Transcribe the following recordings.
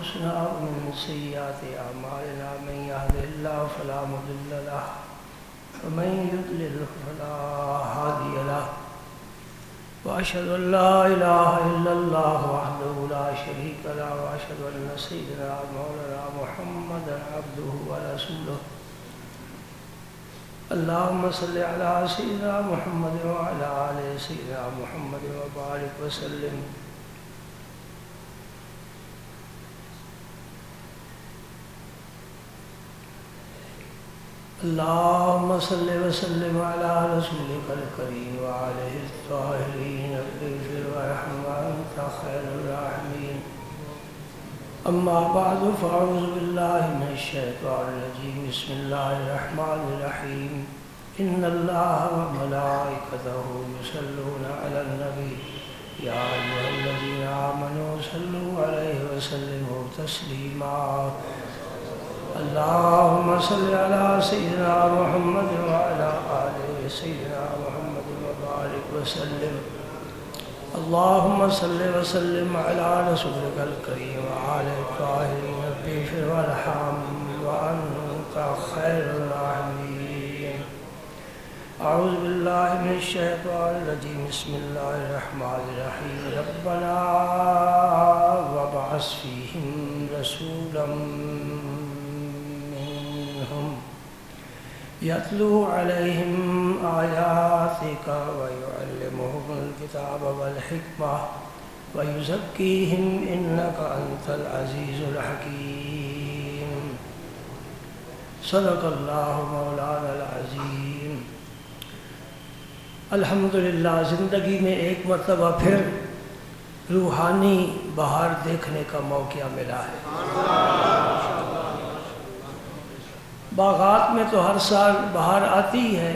أنفسنا ومن سيئات أعمالنا من يهده الله فلا مضل له ومن يضلل فلا هادي له وأشهد أن لا إله إلا الله وحده لا شريك له وأشهد أن سيدنا مولانا محمدا عبده ورسوله اللهم صل على سيدنا محمد وعلى آل سيدنا محمد وبارك وسلم اللهم صل وسلم على رسولك الكريم وعليه الطاهرين اغفر وارحم وأنت خير الراحمين أما بعد فأعوذ بالله من الشيطان الرجيم بسم الله الرحمن الرحيم إن الله وملائكته يصلون على النبي يا أيها الذين آمنوا صلوا عليه وسلموا تسليما اللهم صل على سيدنا محمد وعلى آل سيدنا محمد وبارك وسلم اللهم صل وسلم على رسولك الكريم وعلى الطاهرين اغفر وارحم وأنت خير الراحمين أعوذ بالله من الشيطان الرجيم بسم الله الرحمن الرحيم ربنا وابعث فيهم رسولا منهم يتلو عليهم آياتك ويعلمهم الكتاب والحكمة ويزكيهم إنك أنت العزيز الحكيم صدق الله مولانا العظيم الحمدللہ زندگی میں ایک مرتبہ پھر روحانی بہار دیکھنے کا موقع ملا ہے۔ باغات میں تو ہر سال بہار آتی ہے،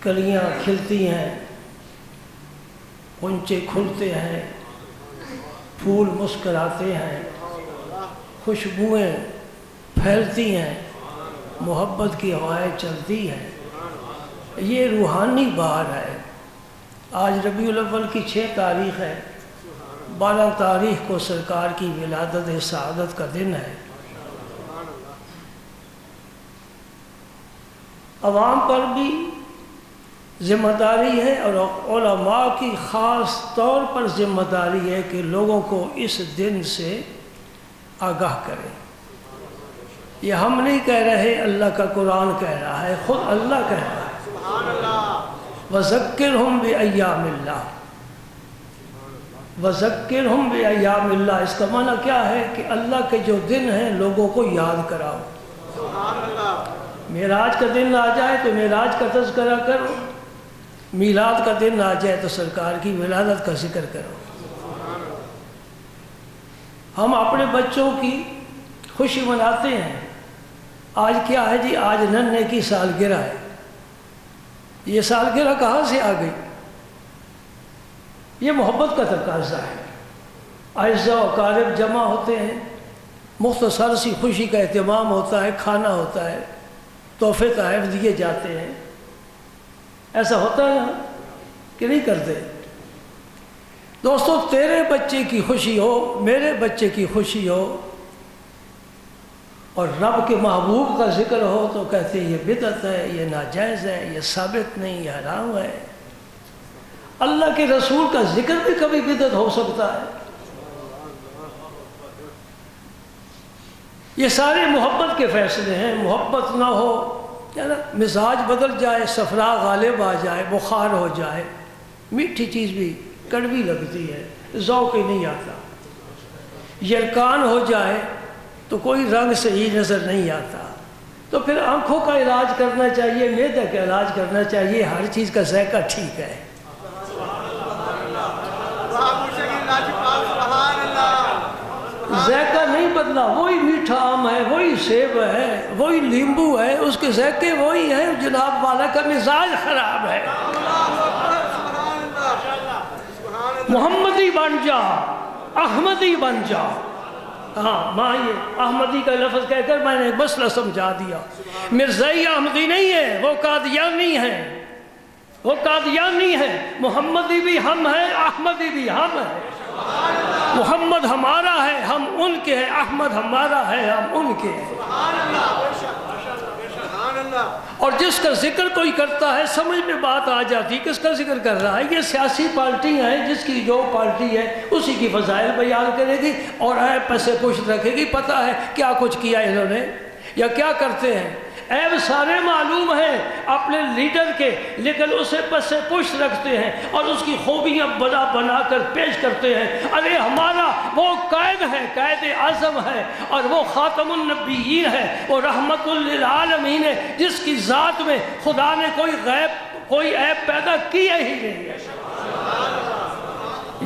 کلیاں کھلتی ہیں، غنچے کھلتے ہیں، پھول مسکراتے ہیں، خوشبوئیں پھیلتی ہیں، محبت کی ہوائیں چلتی ہیں۔ یہ روحانی بہار ہے۔ آج ربیع الاول کی 6 تاریخ ہے، 12 تاریخ کو سرکار کی ولادت سعادت کا دن ہے۔ عوام پر بھی ذمہ داری ہے اور علماء کی خاص طور پر ذمہ داری ہے کہ لوگوں کو اس دن سے آگاہ کریں۔ یہ ہم نہیں کہہ رہے، اللہ کا قرآن کہہ رہا ہے، خود اللہ کہہ رہا ہے۔ وَذَكِّرْهُمْ بِأَيَّامِ اللَّهِ وَذَكِّرْهُمْ بِأَيَّامِ اللَّهِ اس کا معنی کیا ہے کہ اللہ کے جو دن ہیں لوگوں کو یاد کراؤ۔ معراج کا دن آ جائے تو معراج کا تذکرہ کرو، میلاد کا دن آ جائے تو سرکار کی ولادت کا ذکر کرو۔ ہم اپنے بچوں کی خوشی مناتے ہیں۔ آج کیا ہے جی؟ آج ننھے کی سالگرہ ہے۔ یہ سالگرہ کہاں سے آ گئی؟ یہ محبت کا تقاضا ہے۔ اعزاء و اقارب جمع ہوتے ہیں، مختصر سی خوشی کا اہتمام ہوتا ہے، کھانا ہوتا ہے، تحفے تحائف دیے جاتے ہیں۔ ایسا ہوتا ہے کہ نہیں کرتے؟ دوستو، تیرے بچے کی خوشی ہو، میرے بچے کی خوشی ہو اور رب کے محبوب کا ذکر ہو تو کہتے ہیں یہ بدعت ہے، یہ ناجائز ہے، یہ ثابت نہیں، یہ حرام ہے۔ اللہ کے رسول کا ذکر بھی کبھی بدعت ہو سکتا ہے؟ یہ سارے محبت کے فیصلے ہیں۔ محبت نہ ہو، مزاج بدل جائے، صفرا غالب آ جائے، بخار ہو جائے، میٹھی چیز بھی کڑوی لگتی ہے، ذوق ہی نہیں آتا۔ یرکان ہو جائے تو کوئی رنگ صحیح نظر نہیں آتا۔ تو پھر آنکھوں کا علاج کرنا چاہیے، معدے کا علاج کرنا چاہیے، ہر چیز کا ذائقہ ٹھیک ہے۔ ذائقہ نہیں بدلا، وہی میٹھا آم ہے، وہی سیب ہے، وہی لیمبو ہے، اس کے ذائقے وہی ہیں، جناب والا کا مزاج خراب ہے۔ محمدی بن جا، احمدی بن جا۔ ہاں، ماں یہ احمدی کا لفظ کہہ کر میں نے ایک مسئلہ سمجھا دیا۔ مرزائی احمدی نہیں ہے، وہ قادیانی ہے، وہ قادیانی ہے۔ محمدی بھی ہم ہیں، احمدی بھی ہم ہیں۔ محمد ہمارا ہے ہم ان کے ہیں، احمد ہمارا ہے ہم ان کے ہیں۔ اور جس کا ذکر کوئی کرتا ہے سمجھ میں بات آ جاتی کس کا ذکر کر رہا ہے۔ یہ سیاسی پارٹی ہیں، جس کی جو پارٹی ہے اسی کی فضائل بیان کرے گی اور عیب پس پشت رکھے گی، پتہ ہے کیا کچھ کیا انہوں نے یا کیا کرتے ہیں۔ عیب سارے معلوم ہیں اپنے لیڈر کے، لیکن اسے پس پشت رکھتے ہیں اور اس کی خوبیاں بنا بنا کر پیش کرتے ہیں۔ ارے ہمارا وہ قائد ہے، قائد اعظم ہے، اور وہ خاتم النبیین ہے، وہ رحمت للعالمین ہے، جس کی ذات میں خدا نے کوئی عیب پیدا کیا ہی نہیں ہے۔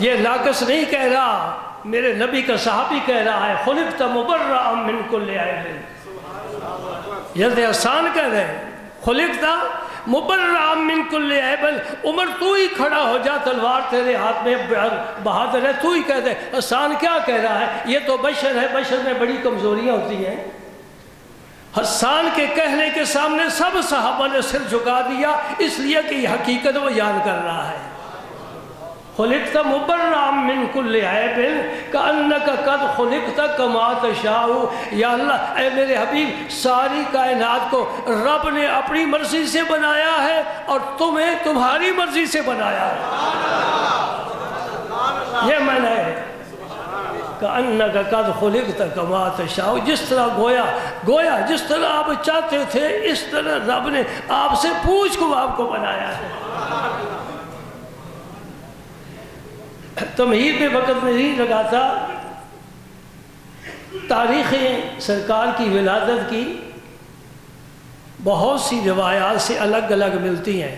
یہ ناقص نہیں کہہ رہا، میرے نبی کا صحابی کہہ رہا ہے، خلقت مبرأ من کل عیب۔ یہ آسان کہہ رہے ہیں، خلقت مبرأ من کل عیب۔ عمر تو ہی کھڑا ہو جا، تلوار تیرے ہاتھ میں بہادر ہے، تو ہی کہہ دے۔ آسان کیا کہہ رہا ہے، یہ تو بشر ہے، بشر میں بڑی کمزوریاں ہوتی ہیں۔ حسان کے کہنے کے سامنے سب صحابہ نے سر جھکا دیا، اس لیے کہ یہ حقیقت وہ یاد کر رہا ہے۔ خلقت مبرأ من کل عیب کأنک قد خلقت کما تشاء۔ یا اللہ، اے میرے حبیب، ساری کائنات کو رب نے اپنی مرضی سے بنایا ہے اور تمہیں تمہاری مرضی سے بنایا ہے۔ یہ معنی ہے کأنک قد خلقت کما تشاء، جس طرح گویا جس طرح آپ چاہتے تھے اس طرح رب نے آپ سے پوچھ کو آپ کو بنایا ہے۔ تمہید میں وقت نہیں لگاتا، تاریخیں سرکار کی ولادت کی بہت سی روایات سے الگ الگ ملتی ہیں،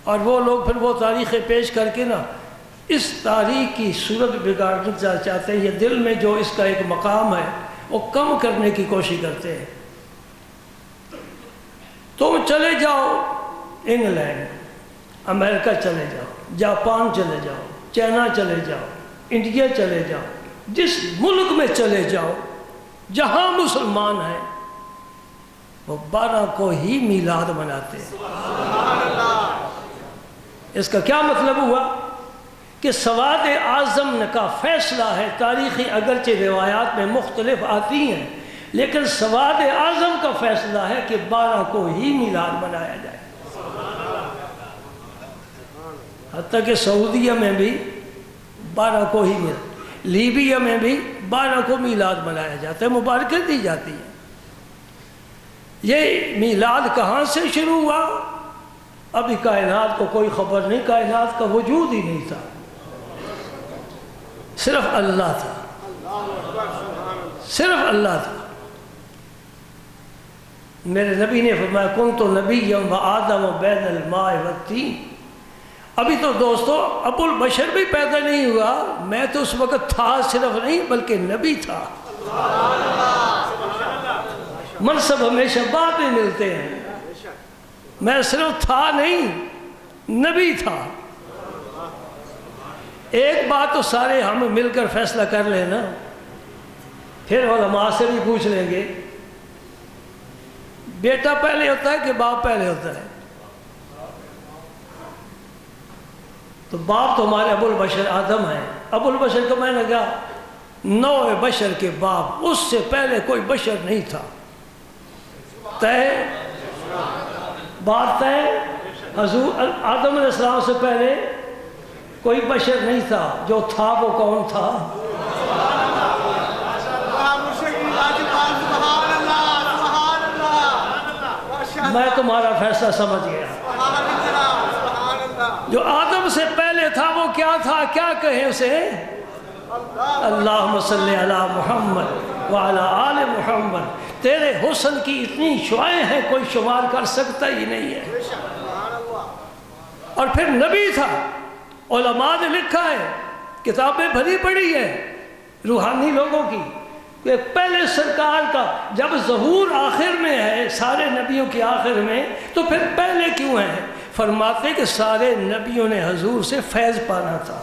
اور وہ لوگ پھر وہ تاریخیں پیش کر کے نا اس تاریخ کی صورت بگاڑنا چاہتے ہیں۔ یہ دل میں جو اس کا ایک مقام ہے وہ کم کرنے کی کوشش کرتے ہیں۔ تم چلے جاؤ انگلینڈ، امریکہ چلے جاؤ، جاپان چلے جاؤ، چائنا چلے جاؤ، انڈیا چلے جاؤ، جس ملک میں چلے جاؤ جہاں مسلمان ہیں وہ 12 کو ہی میلاد مناتے ہیں۔ اس کا کیا مطلب ہوا کہ سواد اعظم کا فیصلہ ہے، تاریخی اگرچہ روایات میں مختلف آتی ہیں لیکن سواد اعظم کا فیصلہ ہے کہ 12 کو ہی میلاد منایا جائے۔ حتیٰ کہ سعودیہ میں بھی 12 کو ہی میلاد، لیبیا میں بھی 12 کو میلاد منایا جاتا ہے، مبارکت دی جاتی ہے۔ یہ میلاد کہاں سے شروع ہوا؟ ابھی کائنات کو کوئی خبر نہیں، کائنات کا وجود ہی نہیں تھا، صرف اللہ تھا، صرف اللہ تھا۔ میرے نبی نے فرمایا کنت نبیا وآدم بین الماء والطین۔ ابھی تو دوستو ابو البشر بھی پیدا نہیں ہوا، میں تو اس وقت تھا صرف نہیں بلکہ نبی تھا۔ منصب ہمیشہ بعد میں ملتے ہیں، میں صرف تھا نہیں نبی تھا۔ ایک بات تو سارے ہم مل کر فیصلہ کر لیں نا، پھر علماء سے بھی پوچھ لیں گے، بیٹا پہلے ہوتا ہے کہ باپ پہلے ہوتا ہے؟ تو باپ تو ہمارے ابو البشر آدم ہیں۔ ابو البشر کو میں نے کہا نوع بشر کے باپ، اس سے پہلے کوئی بشر نہیں تھا۔ طے بات طے، حضور آدم علیہ السلام سے پہلے کوئی بشر نہیں تھا، جو تھا وہ کون تھا؟ میں تمہارا فیصلہ سمجھ گیا۔ جو آدم سے پہلے تھا وہ کیا تھا؟ کیا کہیں اسے؟ اللہم صلی علی محمد وعلی آل محمد۔ تیرے حسن کی اتنی شعائیں ہیں کوئی شمار کر سکتا ہی نہیں ہے۔ اور پھر نبی تھا، علماء نے لکھا ہے، کتابیں بھری پڑی ہے روحانی لوگوں کی، کہ پہلے سرکار کا جب ظہور آخر میں ہے سارے نبیوں کی آخر میں، تو پھر پہلے کیوں ہے؟ فرماتے کہ سارے نبیوں نے حضور سے فیض پانا تھا۔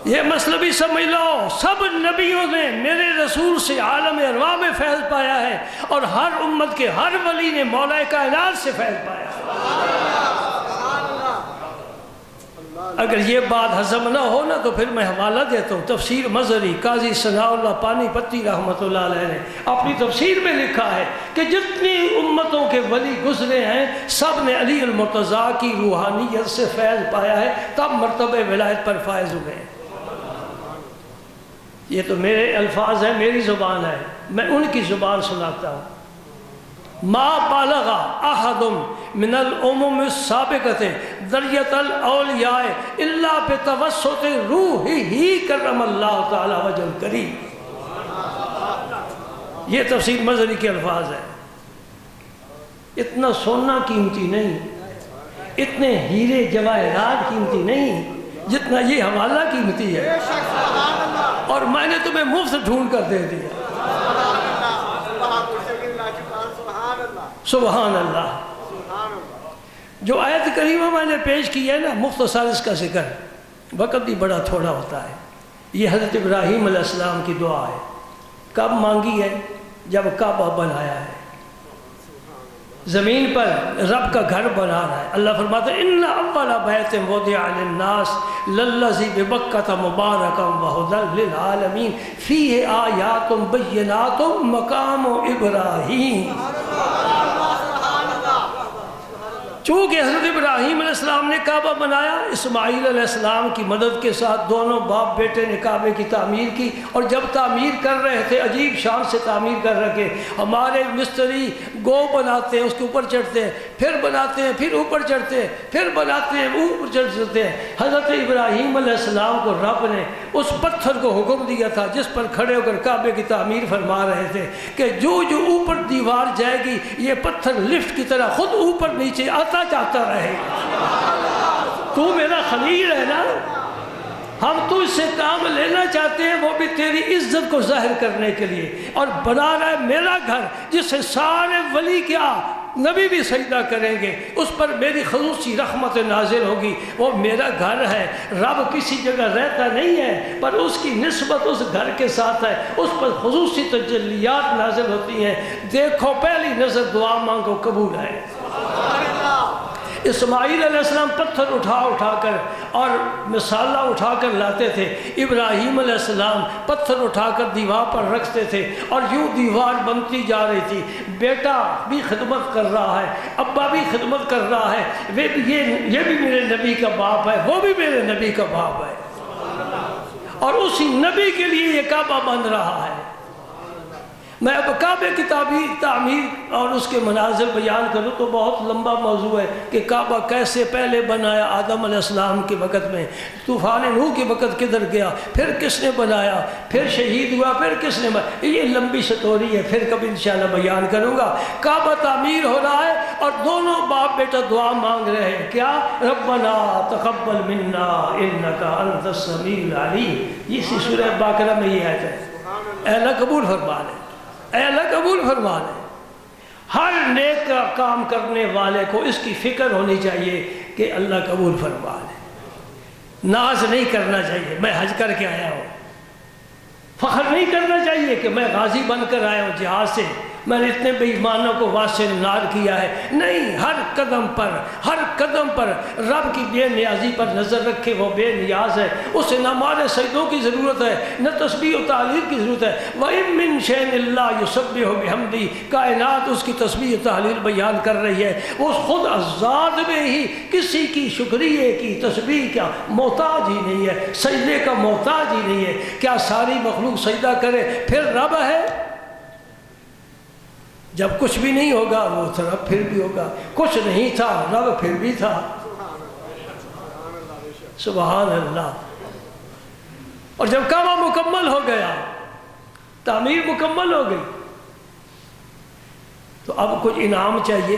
یہ مسئلہ بھی سمجھ لو، سب نبیوں نے میرے رسول سے عالم ارواح میں فیض پایا ہے، اور ہر امت کے ہر ولی نے مولا کائنات سے فیض پایا ہے۔ اگر یہ بات ہضم نہ ہو نا تو پھر میں حوالہ دیتا ہوں تفسیر مظہری قاضی ثناء اللہ پانی پتی رحمۃ اللہ علیہ نے اپنی تفسیر میں لکھا ہے کہ جتنی امتوں کے ولی گزرے ہیں سب نے علی المرتضیٰ کی روحانیت سے فیض پایا ہے، تب مرتبہ ولایت پر فائز ہوئے ہیں۔ یہ تو میرے الفاظ ہیں، میری زبان ہے، میں ان کی زبان سناتا ہوں۔ ما بالغ احد من الامم السابقۃ درجۃ الاولیاء الا بتوسط روحہ کرم اللہ تعالی وجہ الکریم۔ یہ تفسیر مظہری کے الفاظ ہیں۔ اتنا سونا قیمتی نہیں، اتنے ہیرے جواہرات قیمتی نہیں جتنا یہ حوالہ قیمتی ہے، اور میں نے تمہیں مفت ڈھونڈ کر دے دیا۔ سبحان اللہ۔ جو آیت کریمہ میں نے پیش کی ہے نا، مختصر اس کا ذکر، وقت بھی بڑا تھوڑا ہوتا ہے۔ یہ حضرت ابراہیم علیہ السلام کی دعا ہے۔ کب مانگی ہے؟ جب کعبہ بنایا ہے، زمین پر رب کا گھر بنا رہا ہے۔ اللہ فرماتا ہے ان اول بیت وضع للناس للذی ببکۃ مبارکا وہدی للعالمین فیہ آیات بینات مقام ابراہیم۔ چونکہ حضرت ابراہیم علیہ السلام نے کعبہ بنایا، اسماعیل علیہ السلام کی مدد کے ساتھ دونوں باپ بیٹے نے کعبے کی تعمیر کی، اور جب تعمیر کر رہے تھے عجیب شان سے تعمیر کر رکھے۔ ہمارے مستری گو بناتے ہیں، اس کے اوپر چڑھتے ہیں، پھر بناتے ہیں، پھر اوپر چڑھتے ہیں، پھر بناتے ہیں، اوپر چڑھتے ہیں۔ حضرت ابراہیم علیہ السلام کو رب نے اس پتھر کو حکم دیا تھا جس پر کھڑے ہو کر کعبے کی تعمیر فرما رہے تھے کہ جو اوپر دیوار جائے گی یہ پتھر لفٹ کی طرح خود اوپر نیچے آتا جاتا رہے گا۔ تو میرا خلیل ہے نا، ہم تو اس سے کام لینا چاہتے ہیں، وہ بھی تیری عزت کو ظاہر کرنے کے لیے، اور بنا رہا ہے میرا گھر جس سے سارے ولی کیا نبی بھی سجدہ کریں گے، اس پر میری خصوصی رحمت نازل ہوگی۔ وہ میرا گھر ہے، رب کسی جگہ رہتا نہیں ہے، پر اس کی نسبت اس گھر کے ساتھ ہے، اس پر خصوصی تجلیات نازل ہوتی ہیں۔ دیکھو پہلی نظر دعا مانگو قبول ہے۔ اسماعیل علیہ السلام پتھر اٹھا کر اور مسالہ اٹھا کر لاتے تھے، ابراہیم علیہ السلام پتھر اٹھا کر دیوار پر رکھتے تھے، اور یوں دیوار بنتی جا رہی تھی۔ بیٹا بھی خدمت کر رہا ہے، ابا بھی خدمت کر رہا ہے، یہ بھی میرے نبی کا باپ ہے، وہ بھی میرے نبی کا باپ ہے، اور اسی نبی کے لیے یہ کعبہ بن رہا ہے۔ میں اب کعبے کی تعمیر اور اس کے مناظر بیان کروں تو بہت لمبا موضوع ہے کہ کعبہ کیسے پہلے بنایا آدم علیہ السلام کے وقت میں، طوفان نوح کے وقت کدھر گیا، پھر کس نے بنایا، پھر شہید ہوا، پھر کس نے بنایا۔ یہ لمبی سٹوری ہے، پھر کبھی انشاءاللہ بیان کروں گا۔ کعبہ تعمیر ہو رہا ہے اور دونوں باپ بیٹا دعا مانگ رہے ہیں، کیا؟ ربنا تقبل منا انک انت السمیع العلیم۔ اسی سورہ باقرہ میں یہ آیت ہے۔ اے اللہ قبول فرما لے، اے اللہ قبول فرما لے۔ ہر نیک کام کرنے والے کو اس کی فکر ہونی چاہیے کہ اللہ قبول فرما لے۔ ناز نہیں کرنا چاہیے میں حج کر کے آیا ہوں، فخر نہیں کرنا چاہیے کہ میں غازی بن کر آیا ہوں جہاد سے، میں نے اتنے بے ایمانوں کو واسطے نار کیا ہے۔ نہیں، ہر قدم پر رب کی بے نیازی پر نظر رکھے، وہ بے نیاز ہے، اسے نہ مارے سجدوں کی ضرورت ہے، نہ تسبیح و تعلیل کی ضرورت ہے۔ وَإِن مِّن شَيْءٍ إِلَّا يُسَبِّحُ بِحَمْدِهِ، کائنات اس کی تسبیح و تعلیل بیان کر رہی ہے، وہ خود ذات میں ہی کسی کی شکریہ کی تسبیح کا محتاج ہی نہیں ہے، سجدے کا محتاج ہی نہیں ہے۔ کیا ساری مخلوق سجدہ کرے پھر رب ہے؟ جب کچھ بھی نہیں ہوگا وہ رب پھر بھی ہوگا، کچھ نہیں تھا رب پھر بھی تھا۔ سبحان اللہ۔ اور جب کعبہ مکمل ہو گیا، تعمیر مکمل ہو گئی، تو اب کچھ انعام چاہیے۔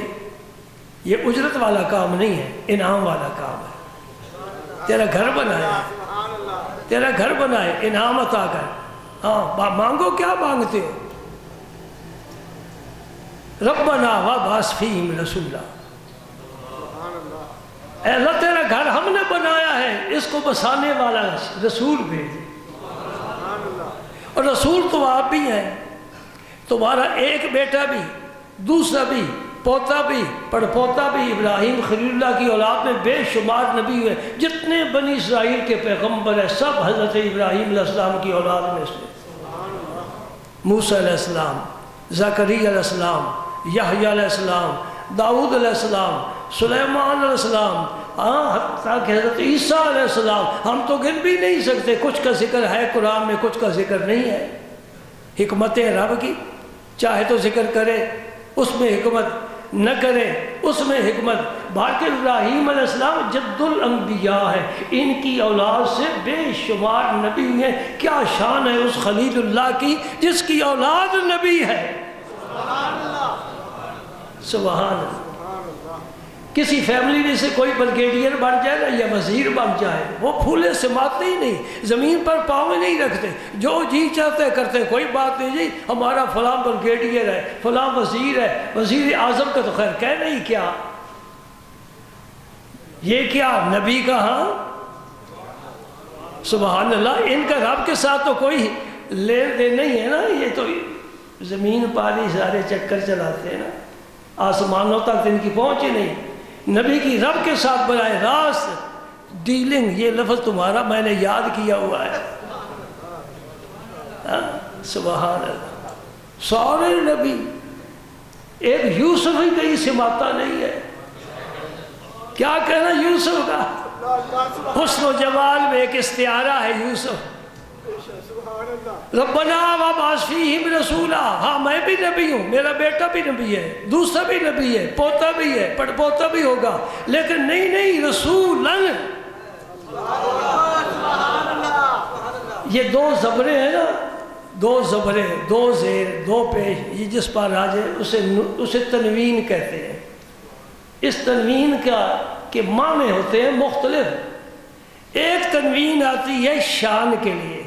یہ اجرت والا کام نہیں ہے، انعام والا کام ہے۔ تیرا گھر بنایا ہے، تیرا گھر بنائے، انعام عطا کر۔ ہاں مانگو، کیا مانگتے ہو؟ ربنا وابعث فیہم رسولا، اے اللہ تیرا گھر ہم نے بنایا ہے، اس کو بسانے والا رسول بھیج۔ اور رسول تو آپ بھی ہیں، تمہارا ایک بیٹا بھی، دوسرا بھی، پوتا بھی پڑ پوتا بھی ابراہیم خلیل اللہ کی اولاد میں بے شمار نبی ہوئے. جتنے بنی اسرائیل کے پیغمبر ہیں سب حضرت ابراہیم علیہ السلام کی اولاد میں سے. موسیٰ علیہ السلام، زکریا علیہ السلام، یحییٰ علیہ السلام، داؤد علیہ السلام، سلیمان علیہ السلام، حتیٰ کہ حضرت عیسیٰ علیہ السلام. ہم تو گن بھی نہیں سکتے. کچھ کا ذکر ہے قرآن میں، کچھ کا ذکر نہیں ہے. حکمت رب کی، چاہے تو ذکر کرے اس میں حکمت، نہ کرے اس میں حکمت. باقی ابراہیم علیہ السلام جد الانبیاء ہے، ان کی اولاد سے بے شمار نبی ہیں. کیا شان ہے اس خلیل اللہ کی جس کی اولاد نبی ہے. سبحان اللہ. کسی فیملی میں سے کوئی بریگیڈیئر بن جائے نا یا وزیر بن جائے، وہ پھولے سماتے ہی نہیں، زمین پر پاؤں نہیں رکھتے، جو جی چاہتے کرتے. کوئی بات نہیں جی ہمارا فلاں بریگیڈیئر ہے، فلاں وزیر ہے، وزیر اعظم کا تو خیر کہہ نہیں. کیا یہ کیا نبی کا؟ ہاں سبحان اللہ. ان کا رب کے ساتھ تو کوئی لین دین نہیں ہے نا. یہ تو زمین پاری سارے چکر چلاتے ہیں نا، آسمانوں تک ان کی پہنچ ہی نہیں. نبی کی رب کے ساتھ براہ راست ڈیلنگ، یہ لفظ تمہارا میں نے یاد کیا ہوا ہے. سبحان اللہ. سارے نبی، ایک یوسف ہی کہیں سماتا نہیں ہے. کیا کہنا یوسف کا؟ حسن و جمال میں ایک استعارہ ہے یوسف. ربنا وابعث فیہم رسولا. ہاں میں بھی نبی ہوں، میرا بیٹا بھی نبی ہے، دوسرا بھی نبی ہے، پوتا بھی ہے، پڑ پوتا بھی ہوگا، لیکن نہیں رسولن. یہ دو زبریں ہیں نا، دو زبریں، دو زیر، دو پیش، یہ جس پر آ جائے اسے تنوین کہتے ہیں. اس تنوین کا کہ معنی ہوتے ہیں مختلف. ایک تنوین آتی ہے شان کے لیے،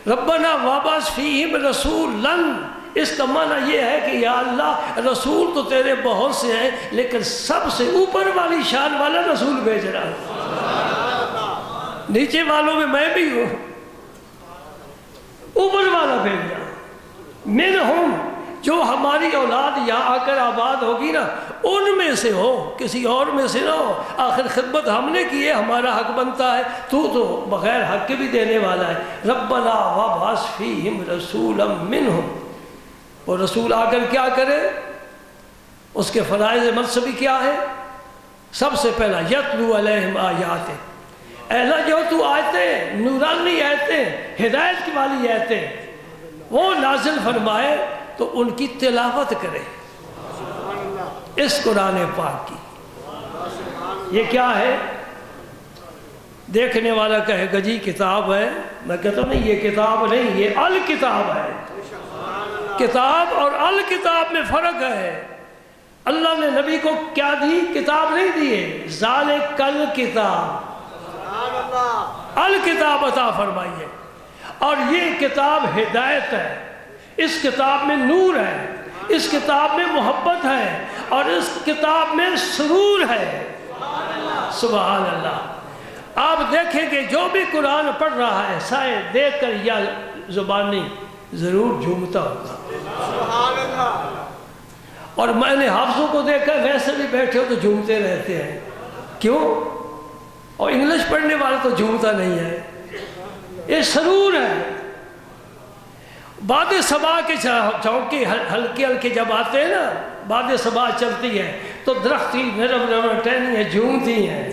ربنا وابعث فیہم رسولن. اس کا معنی یہ ہے کہ یا اللہ رسول تو تیرے بہت سے ہیں، لیکن سب سے اوپر والی شان والا رسول بھیج رہا ہوں. نیچے والوں میں بھی ہوں، اوپر والا بھیج رہا ہوں. منہم، جو ہماری اولاد یہاں آ کر آباد ہوگی نا، ان میں سے ہو، کسی اور میں سے نہ ہو. آخر خدمت ہم نے کی ہے، ہمارا حق بنتا ہے. تو بغیر حق کے بھی دینے والا ہے. ربنا وابعث فیہم رسولا منہم. اور رسول آ کر کیا کرے؟ اس کے فرائض منصبی کیا ہے؟ سب سے پہلا یتلو علیہم آیاتک. اے اللہ جو تو آیتیں، نورانی آیتیں، ہدایت کی والی آیتیں وہ نازل فرمائے تو ان کی تلاوت کرے. اس قرآن پاک کی یہ کیا ہے؟ دیکھنے والا کہے گا جی کتاب ہے. میں کہتا ہوں نہیں، یہ کتاب نہیں، یہ الکتاب ہے. کتاب اور الکتاب میں فرق ہے. اللہ نے نبی کو کیا دی؟ کتاب نہیں دی ہے. ذالک الکتاب، الکتاب عطا فرمائی ہے. اور یہ کتاب ہدایت ہے. اس کتاب میں نور ہے، اس کتاب میں محبت ہے، اور اس کتاب میں سرور ہے. سبحان اللہ. آپ دیکھیں کہ جو بھی قرآن پڑھ رہا ہے سائے دیکھ کر یا زبانی ضرور جھومتا ہوگا. اور میں نے حافظوں کو دیکھا ویسے بھی بیٹھے ہو تو جھومتے رہتے ہیں. کیوں؟ اور انگلش پڑھنے والا تو جھومتا نہیں ہے. یہ سرور ہے. باد صبا کے چونکے ہلکے ہلکے جب آتے ہیں نا، باد صبا چلتی ہے تو درخت ہی نرم نرم ٹہنی ہے، جھومتی ہیں.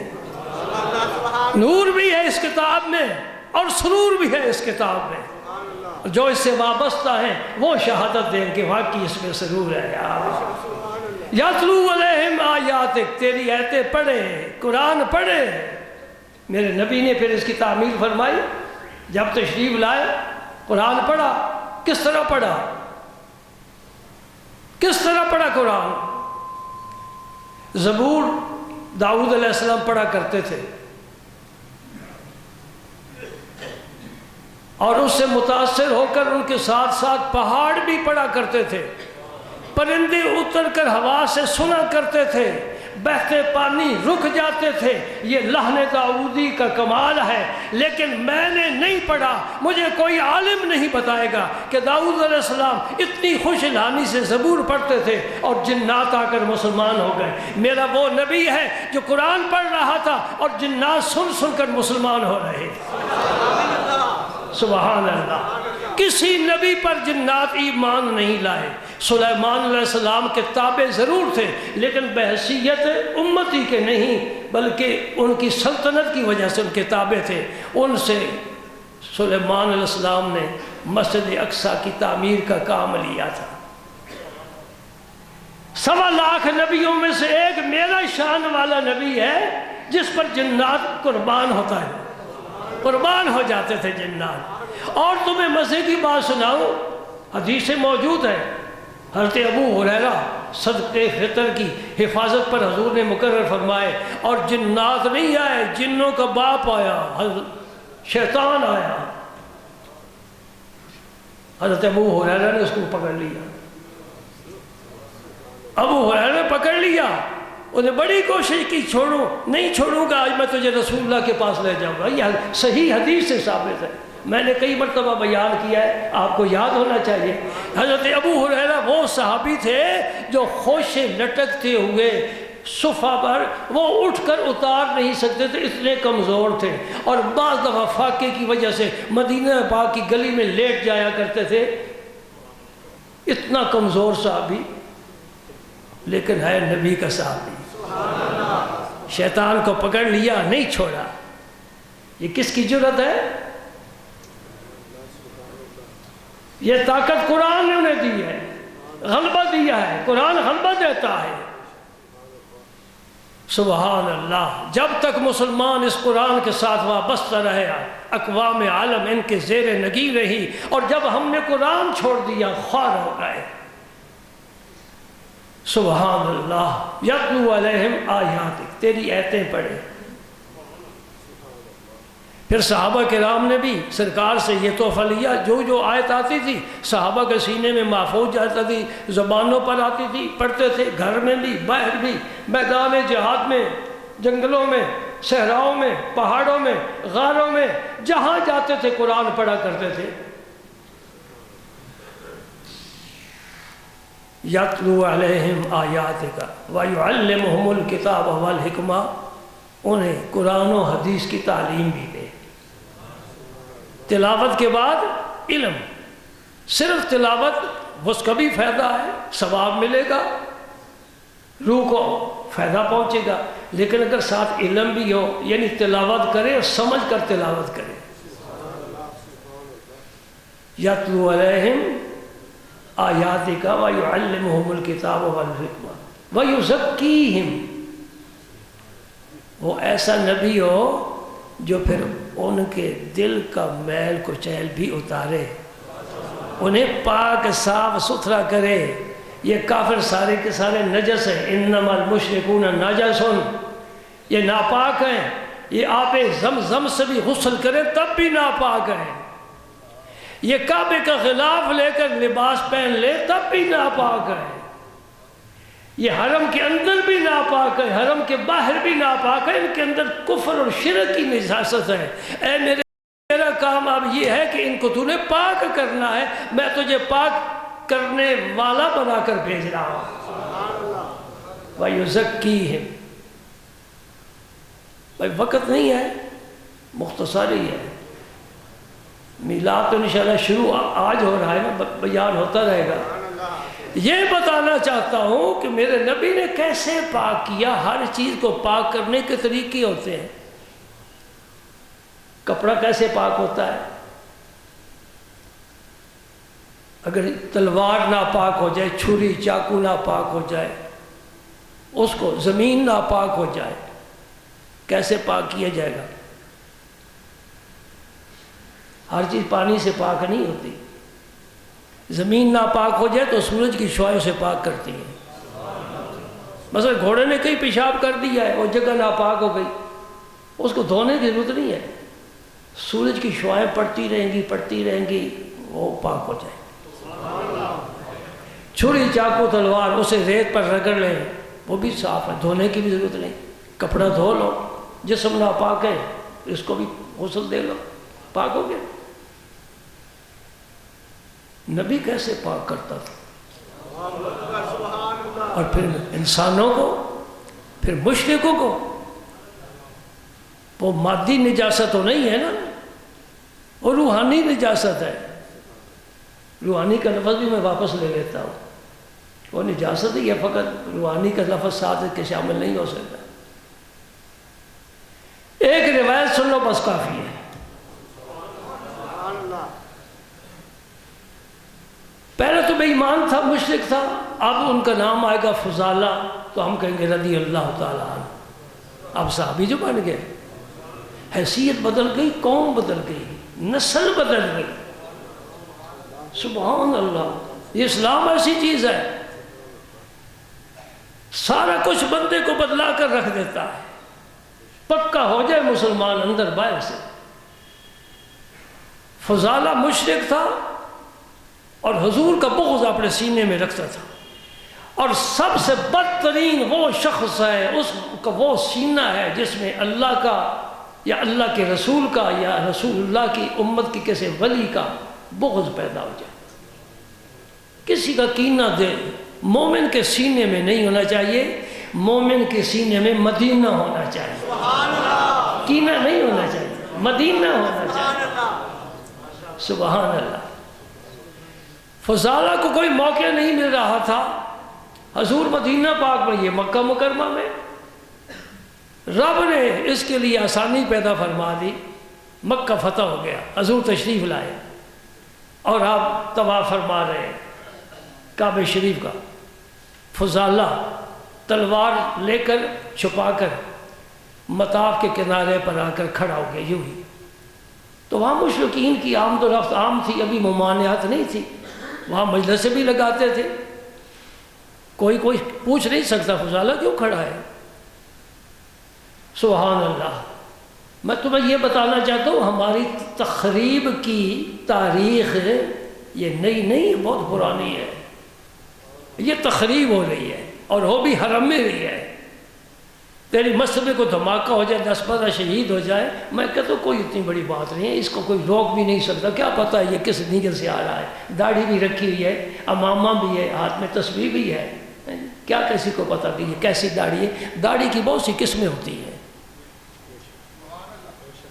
نور بھی ہے اس کتاب میں اور سرور بھی ہے اس کتاب میں. جو اس سے وابستہ ہیں وہ شہادت دیں کہ واقعی اس میں سرور ہے. یتلو علیہم آیاتک، تیری آیتیں پڑھے، قرآن پڑھے. میرے نبی نے پھر اس کی تعمیل فرمائی. جب تشریف لائے قرآن پڑھا. کس طرح پڑھا؟ کس طرح پڑھا قرآن؟ زبور داؤد علیہ السلام پڑھا کرتے تھے، اور اس سے متاثر ہو کر ان کے ساتھ ساتھ پہاڑ بھی پڑھا کرتے تھے. پرندے اتر کر ہوا سے سنا کرتے تھے. بہتے پانی رک جاتے تھے۔ یہ لحن داؤدی کا کمال ہے، لیکن میں نے نہیں پڑھا، مجھے کوئی عالم نہیں بتائے گا کہ داؤد علیہ السلام اتنی خوش الحانی سے زبور پڑھتے تھے اور جنات آ کر مسلمان ہو گئے۔ میرا وہ نبی ہے جو قرآن پڑھ رہا تھا اور جنات سن سن کر مسلمان ہو رہے۔ سبحان اللہ۔ کسی نبی پر جنات ایمان نہیں لائے۔ سلیمان علیہ السلام کے تابع ضرور تھے، لیکن بحیثیت امتی کے نہیں، بلکہ ان کی سلطنت کی وجہ سے ان کے تابع تھے۔ ان سے سلیمان علیہ السلام نے مسجد اقصی کی تعمیر کا کام لیا تھا۔ 1.25 لاکھ نبیوں میں سے ایک میرا شان والا نبی ہے جس پر جنات قربان ہوتا ہے، قربان ہو جاتے تھے جنات۔ اور تمہیں مزے کی بات سناؤں، حدیث موجود ہے، حضرت ابو ہریرہ صدقے فطر کی حفاظت پر حضور نے مقرر فرمائے، اور جنات نہیں آئے، جنوں کا باپ آیا، شیطان آیا۔ حضرت ابو ہریرہ نے اس کو پکڑ لیا، ابو ہریرہ نے پکڑ لیا، انہیں بڑی کوشش کی، چھوڑوں نہیں چھوڑوں گا، آج میں تجھے رسول اللہ کے پاس لے جاؤں گا۔ یہ صحیح حدیث سے ثابت ہے، میں نے کئی مرتبہ بیان کیا ہے، آپ کو یاد ہونا چاہیے۔ حضرت ابو ہریرہ وہ صحابی تھے جو خوش لٹکتے ہوئے صفہ پر وہ اٹھ کر اتار نہیں سکتے تھے، اتنے کمزور تھے، اور بعض دفعہ فاقے کی وجہ سے مدینہ پاک کی گلی میں لیٹ جایا کرتے تھے۔ اتنا کمزور صحابی، لیکن ہے نبی کا صحابی۔ شیطان کو پکڑ لیا، نہیں چھوڑا۔ یہ کس کی جرت ہے؟ یہ طاقت قرآن نے انہیں دی ہے، غلبہ دیا ہے، قرآن غلبہ دیتا ہے۔ سبحان اللہ۔ جب تک مسلمان اس قرآن کے ساتھ وابستہ رہے، اقوام عالم ان کے زیر نگی رہی، اور جب ہم نے قرآن چھوڑ دیا خوار ہو گئے۔ سبحان اللہ۔ یتلو علیہم آیاتک، تیری ایتیں پڑھے۔ پھر صحابہ کرام نے بھی سرکار سے یہ تحفہ لیا، جو جو آیت آتی تھی صحابہ کے سینے میں محفوظ جاتا تھی، زبانوں پر آتی تھی، پڑھتے تھے، گھر میں بھی، باہر بھی، میدان جہاد میں، جنگلوں میں، صحراؤں میں، پہاڑوں میں، غاروں میں، جہاں جاتے تھے قرآن پڑھا کرتے تھے۔ یتلو علیہم آیاتک ویعلمہم الکتاب والحکمہ، انہیں قرآن و حدیث کی تعلیم بھی دے۔ تلاوت کے بعد علم، صرف تلاوت اس کا بھی فائدہ ہے، ثواب ملے گا، روح کو فائدہ پہنچے گا، لیکن اگر ساتھ علم بھی ہو، یعنی تلاوت کرے اور سمجھ کر تلاوت کرے۔ یتلو علیہم آیاتک ویعلمہم الکتاب والحکمہ ویزکیہم، وہ ایسا نبی ہو جو پھر ان کے دل کا میل کچیل بھی اتارے، انہیں پاک صاف ستھرا کرے۔ یہ کافر سارے کے سارے نجس ہیں، انما المشرکون نجس، یہ ناپاک ہیں، یہ آب زمزم سے بھی غسل کرے تب بھی ناپاک ہیں، یہ کعبے کا غلاف لے کر لباس پہن لے تب بھی ناپاک ہے، یہ حرم کے اندر بھی ناپاک ہے، حرم کے باہر بھی ناپاک ہے، ان کے اندر کفر اور شرک کی نجاست ہے۔ اے میرا کام اب یہ ہے کہ ان کو تو نے پاک کرنا ہے، میں تجھے پاک کرنے والا بنا کر بھیج رہا ہوں۔ وَيُزَكِّيهِمْ، بھائی وقت نہیں ہے، مختصر ہی ہے۔ میلاد تو انشاءاللہ شروع آج ہو رہا ہے نا، بیان ہوتا رہے گا۔ یہ بتانا چاہتا ہوں کہ میرے نبی نے کیسے پاک کیا۔ ہر چیز کو پاک کرنے کے طریقے ہوتے ہیں۔ کپڑا کیسے پاک ہوتا ہے؟ اگر تلوار ناپاک ہو جائے، چھری چاقو ناپاک ہو جائے، اس کو زمین ناپاک ہو جائے، کیسے پاک کیا جائے گا؟ ہر چیز پانی سے پاک نہیں ہوتی۔ زمین ناپاک ہو جائے تو سورج کی شعاعوں سے پاک کرتی ہے۔ مثلا گھوڑے نے کہیں پیشاب کر دیا ہے، وہ جگہ ناپاک ہو گئی، اس کو دھونے کی ضرورت نہیں ہے، سورج کی شعاعیں پڑتی رہیں گی، وہ پاک ہو جائے۔ چھری چاقو تلوار اسے ریت پر رگڑ لیں، وہ بھی صاف ہے، دھونے کی بھی ضرورت نہیں، کپڑا دھو لو، جسم ناپاک ہے اس کو بھی غسل دے لو، پاک ہو گیا۔ نبی کیسے پاک کرتا تھا، اور پھر انسانوں کو، پھر مشرکوں کو۔ وہ مادی نجاست تو نہیں ہے نا، وہ روحانی نجاست ہے۔ روحانی کا لفظ بھی میں واپس لے لیتا ہوں، وہ نجاست ہی ہے، فقط روحانی کا لفظ ساتھ کے شامل نہیں ہو سکتا۔ ایک روایت سن لو بس کافی ہے۔ پہلے تو بے ایمان تھا، مشرک تھا، اب ان کا نام آئے گا فضالہ تو ہم کہیں گے رضی اللہ تعالیٰ عنہ، اب صحابی جو بن گئے۔ حیثیت بدل گئی، قوم بدل گئی، نسل بدل گئی۔ سبحان اللہ، یہ اسلام ایسی چیز ہے، سارا کچھ بندے کو بدلا کر رکھ دیتا ہے، پکا ہو جائے مسلمان اندر باہر سے۔ فضالہ مشرک تھا اور حضور کا بغض اپنے سینے میں رکھتا تھا، اور سب سے بدترین وہ شخص ہے، اس کا وہ سینہ ہے جس میں اللہ کا یا اللہ کے رسول کا یا رسول اللہ کی امت کی کسی ولی کا بغض پیدا ہو جائے، کسی کا کینہ دے۔ مومن کے سینے میں نہیں ہونا چاہیے، مومن کے سینے میں مدینہ ہونا چاہیے، کینہ نہیں ہونا چاہیے، مدینہ ہونا چاہیے۔ سبحان اللہ۔ فضالہ کو کوئی موقع نہیں مل رہا تھا، حضور مدینہ پاک میں، یہ مکہ مکرمہ میں، رب نے اس کے لیے آسانی پیدا فرما دی، مکہ فتح ہو گیا، حضور تشریف لائے اور آپ طواف فرما رہے ہیں کعبہ شریف کا۔ فضالہ تلوار لے کر چھپا کر مطاف کے کنارے پر آ کر کھڑا ہو گیا یوں ہی۔ تو وہاں مشرکین کی آمد و رفت عام تھی، ابھی ممانعت نہیں تھی، وہاں مجلسیں بھی لگاتے تھے، کوئی پوچھ نہیں سکتا فضالہ کیوں کھڑا ہے۔ سبحان اللہ۔ میں تمہیں یہ بتانا چاہتا ہوں، ہماری تخریب کی تاریخ یہ نئی نہیں، بہت پرانی ہے، یہ تخریب ہو رہی ہے، اور ہو بھی حرم میں رہی ہے۔ تیری مسجد کو دھماکہ ہو جائے، 10-15 شہید ہو جائے، میں کہتا ہوں کوئی اتنی بڑی بات نہیں ہے، اس کو کوئی روک بھی نہیں سکتا، کیا پتہ یہ کس نیت سے آ رہا ہے، داڑھی بھی رکھی ہوئی ہے، امامہ بھی ہے، ہاتھ میں تسبیح بھی ہے، کیا کسی کو پتہ کہ یہ کیسی داڑھی ہے۔ داڑھی کی بہت سی قسمیں ہوتی ہیں،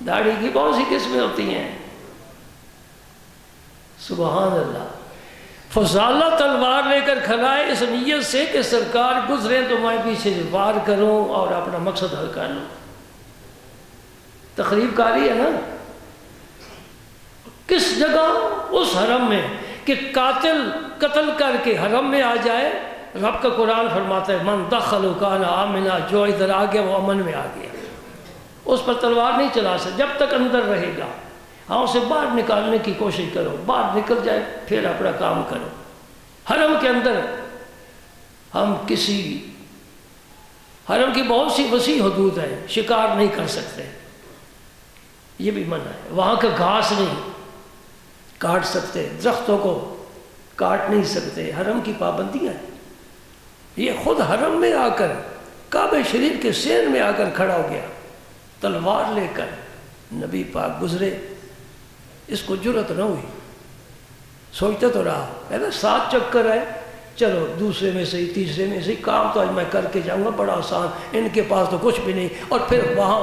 داڑھی کی بہت سی قسمیں ہوتی ہیں۔ سبحان اللہ۔ فضالہ تلوار لے کر کھڑا ہے اس نیت سے کہ سرکار گزرے تو میں پیچھے وار کروں اور اپنا مقصد حل کر لوں۔ تخریب کاری ہے نا۔ کس جگہ؟ اس حرم میں کہ قاتل قتل کر کے حرم میں آ جائے، رب کا قرآن فرماتا ہے من دخل کان آمنا، جو ادھر آ گیا وہ امن میں آ گیا، اس پر تلوار نہیں چلا سکتا جب تک اندر رہے گا۔ ہاں اسے باہر نکالنے کی کوشش کرو، باہر نکل جائے پھر اپنا کام کرو۔ حرم کے اندر ہم کسی، حرم کی بہت سی وسیع حدود ہے، شکار نہیں کر سکتے، یہ بھی منع ہے۔ وہاں کا گھاس نہیں کاٹ سکتے، درختوں کو کاٹ نہیں سکتے، حرم کی پابندیاں ہیں۔ یہ خود حرم میں آ کر کعبہ شریف کے سین میں آ کر کھڑا ہو گیا، تلوار لے کر نبی پاک گزرے، اس کو جرت نہ ہوئی، سوچتا تو رہا ہے نا 7 چکر ہے، چلو دوسرے میں سے تیسرے میں سے کام تو آج میں کر کے جاؤں گا، بڑا آسان، ان کے پاس تو کچھ بھی نہیں۔ اور پھر وہاں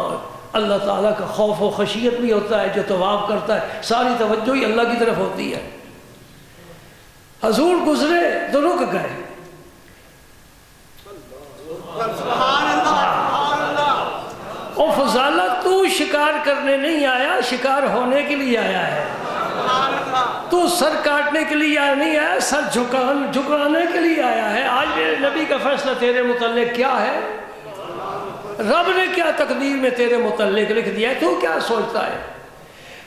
اللہ تعالیٰ کا خوف و خشیت بھی ہوتا ہے، جو طواف کرتا ہے ساری توجہ ہی اللہ کی طرف ہوتی ہے۔ حضور گزرے تو رک گئے، او فضالہ تو شکار کرنے نہیں آیا، شکار ہونے کے لیے آیا ہے، تو سر کاٹنے کے لیے نہیں آیا، سر جھکانے کے لیے آیا ہے۔ آج میرے نبی کا فیصلہ تیرے متعلق کیا ہے؟ رب نے کیا تقدیر میں تیرے متعلق لکھ دیا ہے، تو کیا سوچتا ہے؟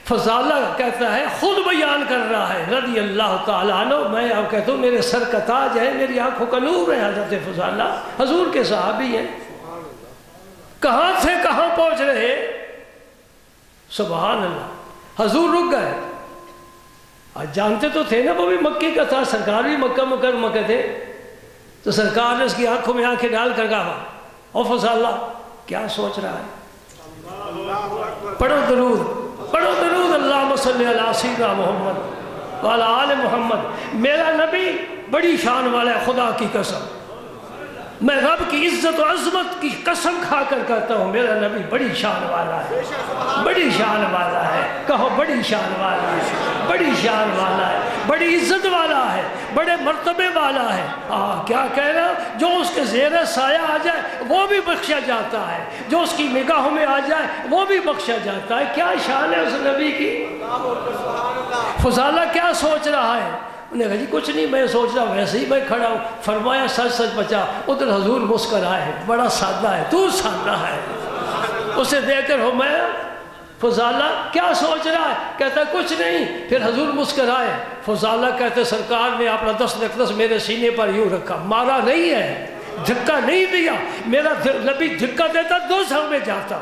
فضالہ کہتا ہے، خود بیان کر رہا ہے رضی اللہ تعالیٰ عنہ، میں آپ کہتا ہوں میرے سر کا تاج ہے، میری آنکھوں کا نور ہے حضرت فضالہ، حضور کے صحابی ہیں، کہاں تھے کہاں پہنچ رہے؟ سبحان اللہ۔ حضور رک گئے، آج جانتے تو تھے نا وہ بھی مکے کا تھا، سرکار بھی مکہ مکرمہ کے تھے، تو سرکار نے اس کی آنکھوں میں آنکھیں ڈال کر کہا او فضالہ کیا سوچ رہا ہے؟ پڑھو درود اللہم صلی علی سیدنا محمد وعلی آل محمد۔ میرا نبی بڑی شان والا ہے، خدا کی قسم میں رب کی عزت و عظمت کی قسم کھا کر کہتا ہوں میرا نبی بڑی شان والا ہے، بڑی شان والا ہے، کہو بڑی شان والا ہے، بڑی شان والا ہے، بڑی عزت والا ہے، بڑے مرتبے والا ہے۔ کیا کہہ رہا؟ جو اس کے زیر سایہ آ جائے وہ بھی بخشا جاتا ہے، جو اس کی نگاہوں میں آ جائے وہ بھی بخشا جاتا ہے۔ کیا شان ہے اس نبی کی! فضالہ کیا سوچ رہا ہے؟ انہیں کہا جی کچھ نہیں، میں سوچ رہا ویسے ہی میں کھڑا ہوں۔ فرمایا سچ سچ بچا۔ ادھر حضور مسکرائے، بڑا سادہ ہے، تو سادہ ہے۔ اسے دیکھ کر ہو میں فضالہ کیا سوچ رہا ہے؟ کہتا ہے کچھ نہیں۔ پھر حضور مسکرائے۔ فضالہ کہتے سرکار نے اپنا دست اقدس میرے سینے پر یوں رکھا، مارا نہیں ہے، دھکا نہیں دیا۔ میرا نبی دھکا دیتا دو سر میں جاتا۔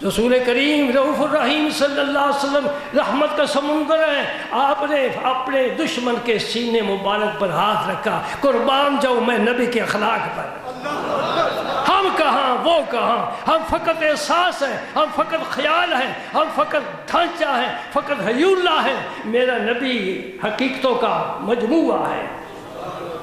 رسول کریم رؤوف الرحیم صلی اللہ علیہ وسلم رحمت کا سمندر ہے، آپ نے اپنے دشمن کے سینے مبارک پر ہاتھ رکھا۔ قربان جاؤں میں نبی کے اخلاق پر۔ ہم کہاں وہ کہاں، ہم فقط احساس ہے، ہم فقط خیال ہے، ہم فقط ڈھانچہ ہے، فقط حیولہ ہے۔ میرا نبی حقیقتوں کا مجموعہ ہے۔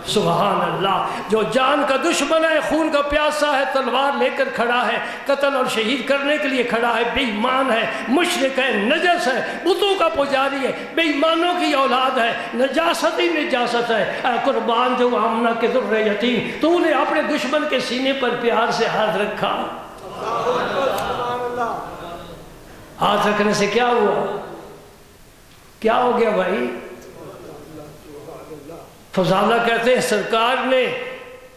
سبحان اللہ۔ جو جان کا دشمن ہے، خون کا پیاسا ہے، تلوار لے کر کھڑا ہے، قتل اور شہید کرنے کے لیے کھڑا ہے، بے ایمان ہے، مشرک ہے، نجس ہے، بتوں کا پجاری ہے، بے ایمانوں کی اولاد ہے، نجاست ہی نجاست ہے۔ اے قربان جو آمنہ کے در یتیم، تو نے اپنے دشمن کے سینے پر پیار سے ہاتھ رکھا۔ ہاتھ رکھنے سے کیا ہوا؟ کیا ہو گیا بھائی؟ فضالہ کہتے ہیں سرکار نے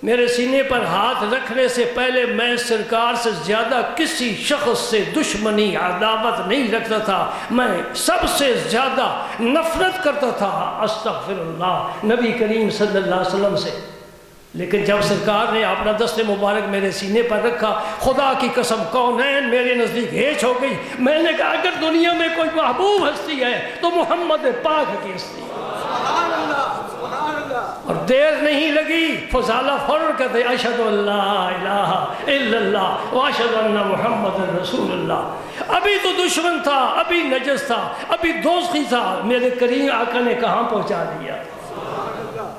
میرے سینے پر ہاتھ رکھنے سے پہلے میں سرکار سے زیادہ کسی شخص سے دشمنی عداوت نہیں رکھتا تھا، میں سب سے زیادہ نفرت کرتا تھا استغفر اللہ نبی کریم صلی اللہ علیہ وسلم سے۔ لیکن جب سرکار نے اپنا دست مبارک میرے سینے پر رکھا، خدا کی قسم کونین میرے نزدیک ہیچ ہو گئی۔ میں نے کہا اگر دنیا میں کوئی محبوب ہستی ہے تو محمد پاک کی ہستی ہے۔ اور دیر نہیں لگی، فضالہ فوراً کہتے اشہد ان لا الہ الا اللہ واشہد ان محمد رسول اللہ۔ ابھی تو دشمن تھا، ابھی نجس تھا، ابھی دوستی تھا، میرے کریم آقا نے کہاں پہنچا دیا۔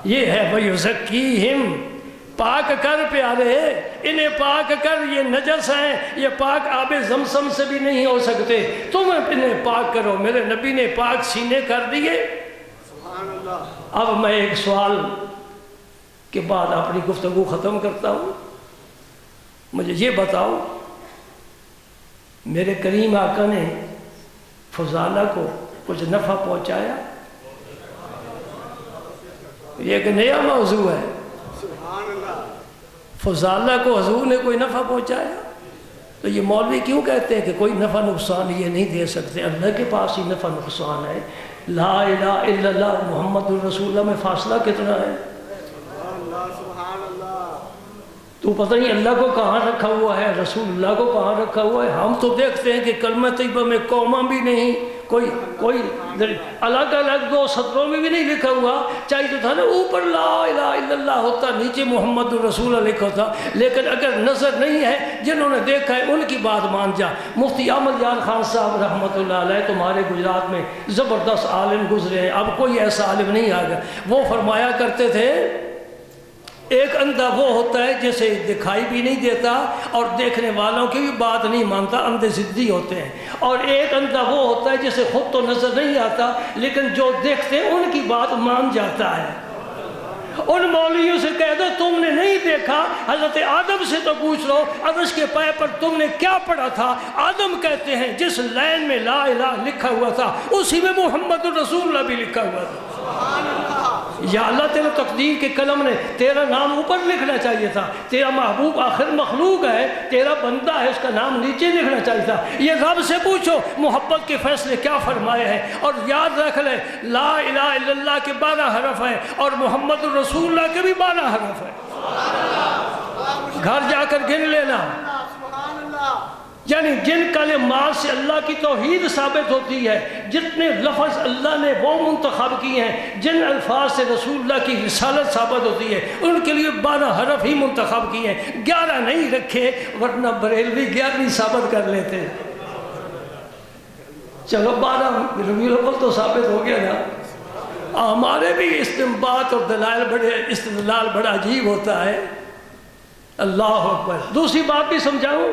یہ ہے وَيُزَكِّيهِمْ، پاک کر پیارے، انہیں پاک کر، یہ نجس ہیں، یہ پاک آب زمزم سے بھی نہیں ہو سکتے، تم انہیں پاک کرو۔ میرے نبی نے پاک سینے کر دیے۔ اب میں ایک سوال کے بعد اپنی گفتگو ختم کرتا ہوں۔ مجھے یہ بتاؤ میرے کریم آقا نے فضالہ کو کچھ نفع پہنچایا؟ یہ ایک نیا موضوع ہے۔ فضالہ کو حضور نے کوئی نفع پہنچایا؟ تو یہ مولوی کیوں کہتے ہیں کہ کوئی نفع نقصان یہ نہیں دے سکتے؟ اللہ کے پاس ہی نفع نقصان ہے۔ لا الہ الا اللہ محمد الرسول اللہ میں فاصلہ کتنا ہے؟ تو پتہ نہیں اللہ کو کہاں رکھا ہوا ہے، رسول اللہ کو کہاں رکھا ہوا ہے۔ ہم تو دیکھتے ہیں کہ کلمہ طیبہ میں کوما بھی نہیں، کوئی الگ الگ دو سطروں میں بھی نہیں لکھا ہوا۔ چاہیے تھا نا اوپر لا الہ الا اللہ ہوتا، نیچے محمد الرسول اللہ لکھا تھا۔ لیکن اگر نظر نہیں ہے، جنہوں نے دیکھا ہے ان کی بات مان جا۔ مفتی احمد یار خان صاحب رحمۃ اللہ علیہ تمہارے گجرات میں زبردست عالم گزرے ہیں، اب کوئی ایسا عالم نہیں آ گیا۔ وہ فرمایا کرتے تھے ایک اندھا وہ ہوتا ہے جسے دکھائی بھی نہیں دیتا اور دیکھنے والوں کی بھی بات نہیں مانتا، اندھے ضدی ہوتے ہیں۔ اور ایک اندھا وہ ہوتا ہے جسے خود تو نظر نہیں آتا لیکن جو دیکھتے ہیں ان کی بات مان جاتا ہے۔ ان مولویوں سے کہہ دو تم نے نہیں دیکھا، حضرت آدم سے تو پوچھ لو عرش کے پائے پر تم نے کیا پڑھا تھا۔ آدم کہتے ہیں جس لائن میں لا الہ لکھا ہوا تھا اسی میں محمد الرسول اللہ بھی لکھا ہوا تھا۔ یا اللہ تیرے تقدیر کے قلم نے تیرا نام اوپر لکھنا چاہیے تھا، تیرا محبوب آخر مخلوق ہے، تیرا بندہ ہے، اس کا نام نیچے لکھنا چاہیے تھا۔ یہ رب سے پوچھو محبت کے فیصلے کیا فرمائے ہیں، اور یاد رکھ لے لا الہ الا اللہ کے 12 حرف ہیں اور محمد الرسول اللہ کے بھی 12 حرف ہیں۔ گھر جا کر گن لینا۔ یعنی جن کلمات سے اللہ کی توحید ثابت ہوتی ہے، جتنے لفظ اللہ نے وہ منتخب کیے ہیں، جن الفاظ سے رسول اللہ کی رسالت ثابت ہوتی ہے، ان کے لیے 12 حرف ہی منتخب کیے ہیں، 11 نہیں رکھے، ورنہ بریلوی 11 ثابت کر لیتے ہیں۔ چلو 12 ربیع الاول تو ثابت ہو گیا نا۔ ہمارے بھی استنباط اور استدلال بڑا عجیب ہوتا ہے۔ اللہ اکبر۔ دوسری بات بھی سمجھاؤں،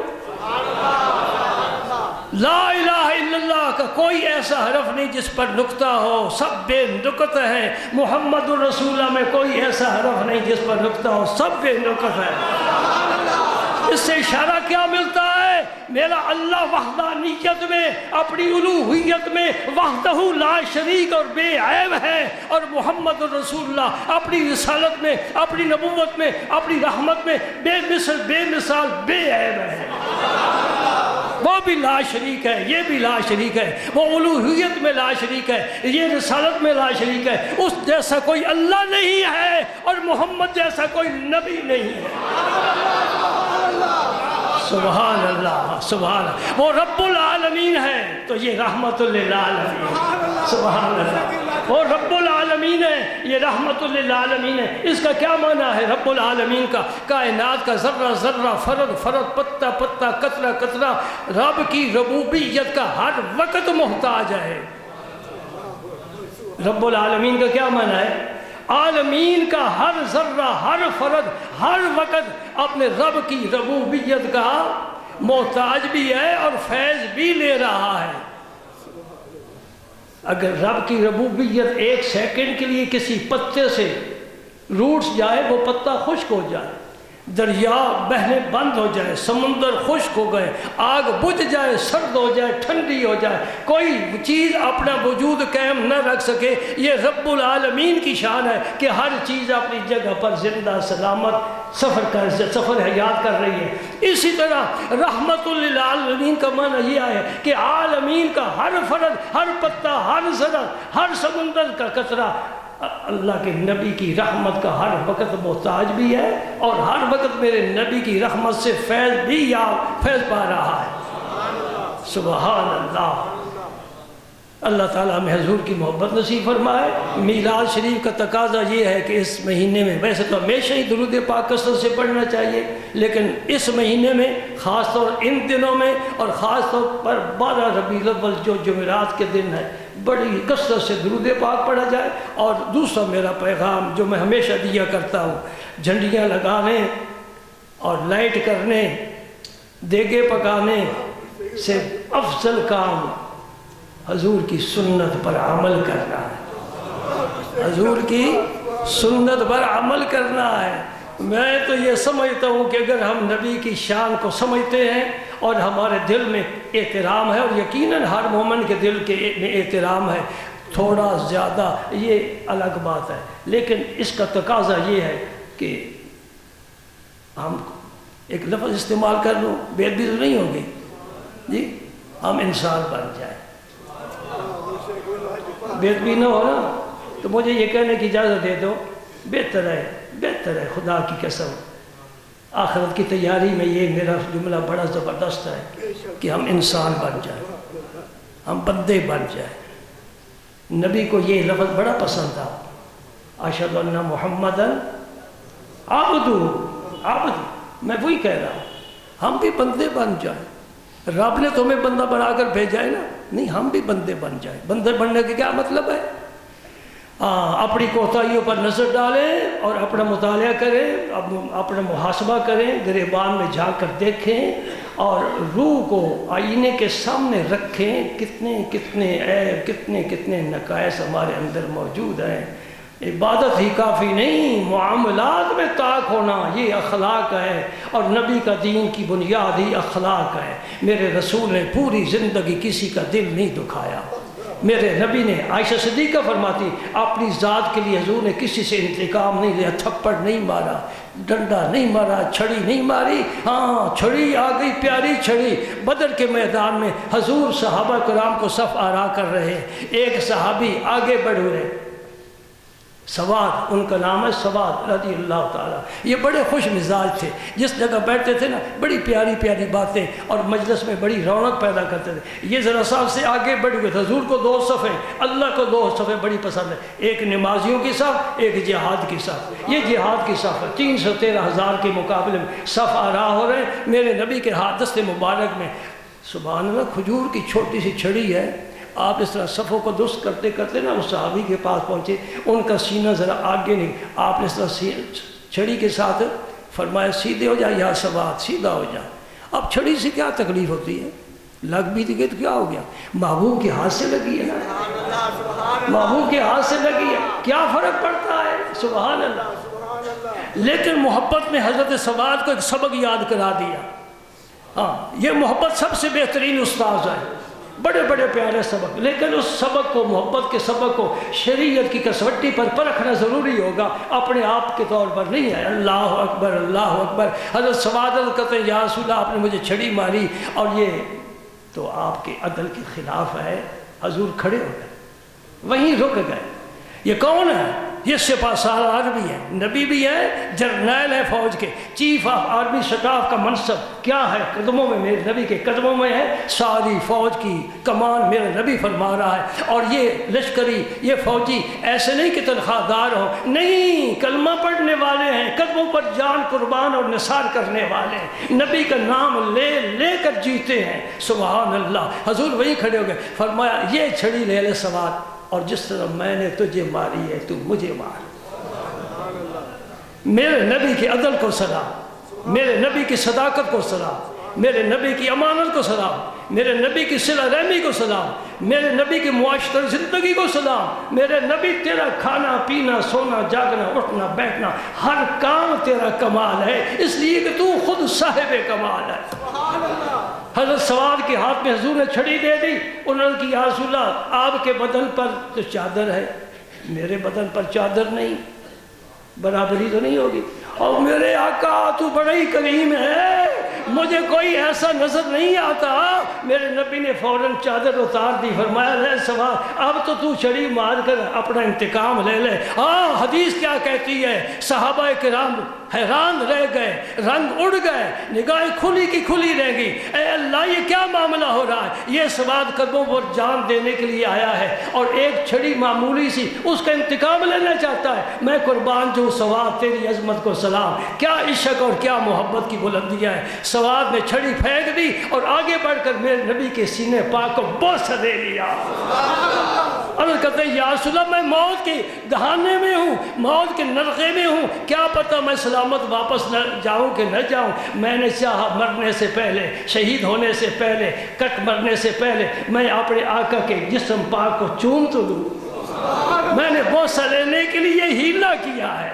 لا الہ الا اللہ کا کوئی ایسا حرف نہیں جس پر نقطہ ہو، سب بے نقط ہے۔ محمد الرسول اللہ میں کوئی ایسا حرف نہیں جس پر نقطہ ہو، سب بے نقط ہے۔ اس سے اشارہ کیا ملتا ہے؟ میرا اللہ وحدانیت میں، اپنی الوہیت میں وحدہ لا شریک اور بے عیب ہے، اور محمد الرسول اللہ اپنی رسالت میں، اپنی نبوت میں، اپنی رحمت میں بے مثال بے عیب ہے۔ وہ بھی لا شریک ہے، یہ بھی لا شریک ہے، وہ الوہیت میں لا شریک ہے، یہ رسالت میں لا شریک ہے۔ اس جیسا کوئی اللہ نہیں ہے اور محمد جیسا کوئی نبی نہیں ہے۔ سبحان اللہ، سبحان اللہ۔ وہ رب العالمین ہے تو یہ رحمت للعالمین۔ سبحان اللہ۔ وہ رب العالمین ہے، یہ رحمت للعالمین ہے۔ اس کا کیا معنی ہے رب العالمین کا؟ کائنات کا ذرہ ذرہ، فرد فرد، پتہ پتہ، قطرہ قطرہ رب کی ربوبیت کا ہر وقت محتاج ہے۔ رب العالمین کا کیا معنی ہے؟ عالمین کا ہر ذرہ، ہر فرد، ہر وقت اپنے رب کی ربوبیت کا محتاج بھی ہے اور فیض بھی لے رہا ہے۔ اگر رب کی ربوبیت 1 سیکنڈ کے لیے کسی پتے سے روٹ جائے، وہ پتا خشک ہو جائے، دریا بہنے بند ہو جائے، سمندر خشک ہو گئے، آگ بجھ جائے، سرد ہو جائے، ٹھنڈی ہو جائے، کوئی چیز اپنا وجود قائم نہ رکھ سکے، یہ رب العالمین کی شان ہے کہ ہر چیز اپنی جگہ پر زندہ سلامت سفر حیات کر رہی ہے۔ اسی طرح رحمت للعالمین کا معنی یہ ہے کہ عالمین کا ہر فرد، ہر پتا، ہر ذرہ، ہر سمندر کا قطرہ اللہ کے نبی کی رحمت کا ہر وقت محتاج بھی ہے، اور ہر وقت میرے نبی کی رحمت سے فیض پا رہا ہے۔ سبحان اللہ۔ اللہ تعالیٰ ہمیں حضور کی محبت نصیب فرمائے۔ میلاد شریف کا تقاضا یہ ہے کہ اس مہینے میں، ویسے تو ہمیشہ ہی درود پاک کثرت سے پڑھنا چاہیے، لیکن اس مہینے میں خاص طور ان دنوں میں، اور خاص طور پر 12 ربیع الاول جو جمعرات کے دن ہے، بڑی کثرت سے درود پاک پڑھا جائے۔ اور دوسرا میرا پیغام جو میں ہمیشہ دیا کرتا ہوں، جھنڈیاں لگانے اور لائٹ کرنے، دیگے پکانے سے افضل کام حضور کی سنت پر عمل کرنا ہے۔ حضور کی سنت پر عمل کرنا ہے۔ میں تو یہ سمجھتا ہوں کہ اگر ہم نبی کی شان کو سمجھتے ہیں اور ہمارے دل میں احترام ہے، اور یقیناً ہر مومن کے دل میں احترام ہے، تھوڑا زیادہ یہ الگ بات ہے، لیکن اس کا تقاضا یہ ہے کہ ہم ایک لفظ استعمال کر لوں، بے ادبی تو نہیں ہوگی جی، ہم انسان بن جائیں۔ بے ادبی نہ ہو نا تو مجھے یہ کہنے کی اجازت دے دو، بہتر ہے خدا کی قسم، آخرت کی تیاری میں یہ میرا جملہ بڑا زبردست ہے کہ ہم انسان بن جائیں، ہم بندے بن جائیں۔ نبی کو یہ لفظ بڑا پسند تھا، اشہد ان محمدًا عبدہ۔ میں وہی کہہ رہا ہوں، ہم بھی بندے بن جائیں۔ رب نے تمہیں بندہ بنا کر بھیجا ہے نا، نہیں ہم بھی بندے بن جائیں۔ بندے بننے کا کیا مطلب ہے؟ اپنی کوتاہیوں پر نظر ڈالیں اور اپنا مطالعہ کریں، اپنا محاسبہ کریں، گریبان میں جا کر دیکھیں اور روح کو آئینے کے سامنے رکھیں، کتنے کتنے عیب، کتنے کتنے نقائص ہمارے اندر موجود ہیں۔ عبادت ہی کافی نہیں، معاملات میں طاق ہونا یہ اخلاق ہے، اور نبی کا دین کی بنیاد ہی اخلاق ہے۔ میرے رسول نے پوری زندگی کسی کا دل نہیں دکھایا۔ میرے نبی نے، عائشہ صدیقہ فرماتی، اپنی ذات کے لیے حضور نے کسی سے انتقام نہیں لیا، تھپڑ نہیں مارا، ڈنڈا نہیں مارا، چھڑی نہیں ماری۔ ہاں چھڑی آ گئی، پیاری چھڑی۔ بدر کے میدان میں حضور صحابہ کرام کو صف آرا کر رہے، ایک صحابی آگے بڑھ رہے، سواد ان کا نام ہے، سواد رضی اللہ تعالیٰ. یہ بڑے خوش مزاج تھے، جس جگہ بیٹھتے تھے نا بڑی پیاری پیاری باتیں اور مجلس میں بڑی رونق پیدا کرتے تھے. یہ ذرا صاحب سے آگے بڑھ گئے. حضور کو 2 صفیں، اللہ کو 2 صفیں بڑی پسند ہے، ایک نمازیوں کی صف، ایک جہاد کی صف. یہ جہاد کی صف ہے، 313,000 کے مقابلے میں صف آرا ہو رہے ہیں میرے نبی کے ہاتھ دست مبارک میں. سبحان اللہ، کھجور کی چھوٹی سی چھڑی ہے. آپ اس طرح صفوں کو درست کرتے کرتے نا اس صحابی کے پاس پہنچے، ان کا سینہ ذرا آگے نہیں، آپ نے اس طرح چھڑی کے ساتھ فرمایا سیدھے ہو جا یا سواد، سیدھا ہو جا. اب چھڑی سے کیا تکلیف ہوتی ہے، لگ بھی تھی تو کیا ہو گیا، محبوب کے ہاتھ سے لگی ہے نا، محبوب کے ہاتھ سے لگی ہے، کیا فرق پڑتا ہے. سبحان اللہ. لیکن محبت میں حضرت سواد کو ایک سبق یاد کرا دیا. ہاں، یہ محبت سب سے بہترین استاذ ہے، بڑے بڑے پیارے سبق. لیکن اس سبق کو، محبت کے سبق کو شریعت کی کسوٹی پر پرکھنا ضروری ہوگا، اپنے آپ کے طور پر نہیں ہے. اللہ اکبر، اللہ اکبر. حضرت سواد کہتے ہیں یا رسول اللہ آپ نے مجھے چھڑی ماری اور یہ تو آپ کے عدل کے خلاف ہے. حضور کھڑے ہو گئے، وہیں رک گئے. یہ کون ہے؟ یہ سپہ سالار بھی ہے، نبی بھی ہے، جرنیل ہے فوج کے، چیف آف آرمی سٹاف کا منصب. کیا ہے؟ قدموں میں، میرے نبی کے قدموں میں ہے ساری فوج کی کمان، میرے نبی فرما رہا ہے. اور یہ لشکری، یہ فوجی ایسے نہیں کہ تنخواہ دار ہوں، نہیں، کلمہ پڑھنے والے ہیں، قدموں پر جان قربان اور نثار کرنے والے ہیں، نبی کا نام لے لے کر جیتے ہیں. سبحان اللہ. حضور وہیں کھڑے ہو گئے، فرمایا یہ چھڑی لے لے سواد، اور جس طرح میں نے تجھے ماری ہے تو مجھے مار. میرے نبی کے عدل کو سلام، میرے نبی کی صداقت کو سلام، میرے نبی کی امانت کو سلام، میرے نبی کی صلہ رحمی کو سلام، میرے نبی کی معاشرتی زندگی کو سلام. میرے نبی تیرا کھانا پینا سونا جاگنا اٹھنا بیٹھنا ہر کام تیرا کمال ہے، اس لیے کہ تو خود صاحب کمال ہے. حضرت سواد کے ہاتھ میں حضور نے چھڑی دے دی. انہوں نے کہا یا رسول اللہ آپ کے بدن پر تو چادر ہے، میرے بدن پر چادر نہیں، برابری تو نہیں ہوگی. اور میرے آقا تو بڑا ہی کریم ہے، مجھے کوئی ایسا نظر نہیں آتا. میرے نبی نے فوراً چادر اتار دی، فرمایا لے سواد اب تو چھڑی مار کر اپنا انتقام لے لے. ہاں، حدیث کیا کہتی ہے، صحابہ کرام حیران رہ گئے، رنگ اڑ گئے، نگاہیں کھلی کی کھلی رہ گئی. اے اللہ یہ کیا معاملہ ہو رہا ہے؟ یہ سواد قدموں پر جان دینے کے لیے آیا ہے اور ایک چھڑی معمولی سی اس کا انتقام لینا چاہتا ہے. میں قربان جو سواد تیری عظمت کو سلام. کیا عشق اور کیا محبت کی بلندیاں ہیں. سواد نے چھڑی پھینک دی اور آگے بڑھ کر میرے نبی کے سینے پاک کو بوسہ دے لیا. عرض کرتے ہیں یا رسول اللہ میں موت کے دہانے میں ہوں، موت کے نرغے میں ہوں، کیا پتہ میں سلامت واپس نہ جاؤں کہ نہ جاؤں. میں نے چاہا مرنے سے پہلے، شہید ہونے سے پہلے، کٹ مرنے سے پہلے میں اپنے آقا کے جسم پاک کو چوم تو دوں. میں نے بوسہ لینے کے لیے ہیلا کیا ہے.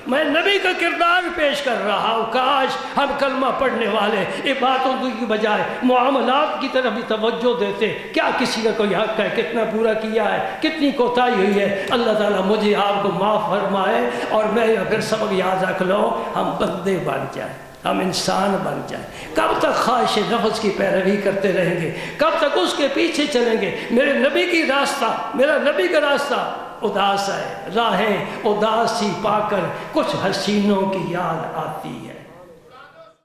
میں نبی کا کردار پیش کر رہا ہوں. کاش ہم کلمہ پڑھنے والے عبادتوں کی بجائے معاملات کی طرف بھی توجہ دیتے. کیا کسی کا کوئی حق ہے، کتنا پورا کیا ہے، کتنی کوتاہی ہوئی ہے. اللہ تعالیٰ مجھے آپ کو معاف فرمائے اور میں اگر سبق یاد رکھ لو، ہم بندے بن جائیں، ہم انسان بن جائیں. کب تک خواہش نفس کی پیروی کرتے رہیں گے؟ کب تک اس کے پیچھے چلیں گے؟ میرے نبی کی راستہ، میرا نبی کا راستہ اداس ہے، راہیں اداسی پا کر کچھ حسینوں کی یاد آتی ہے.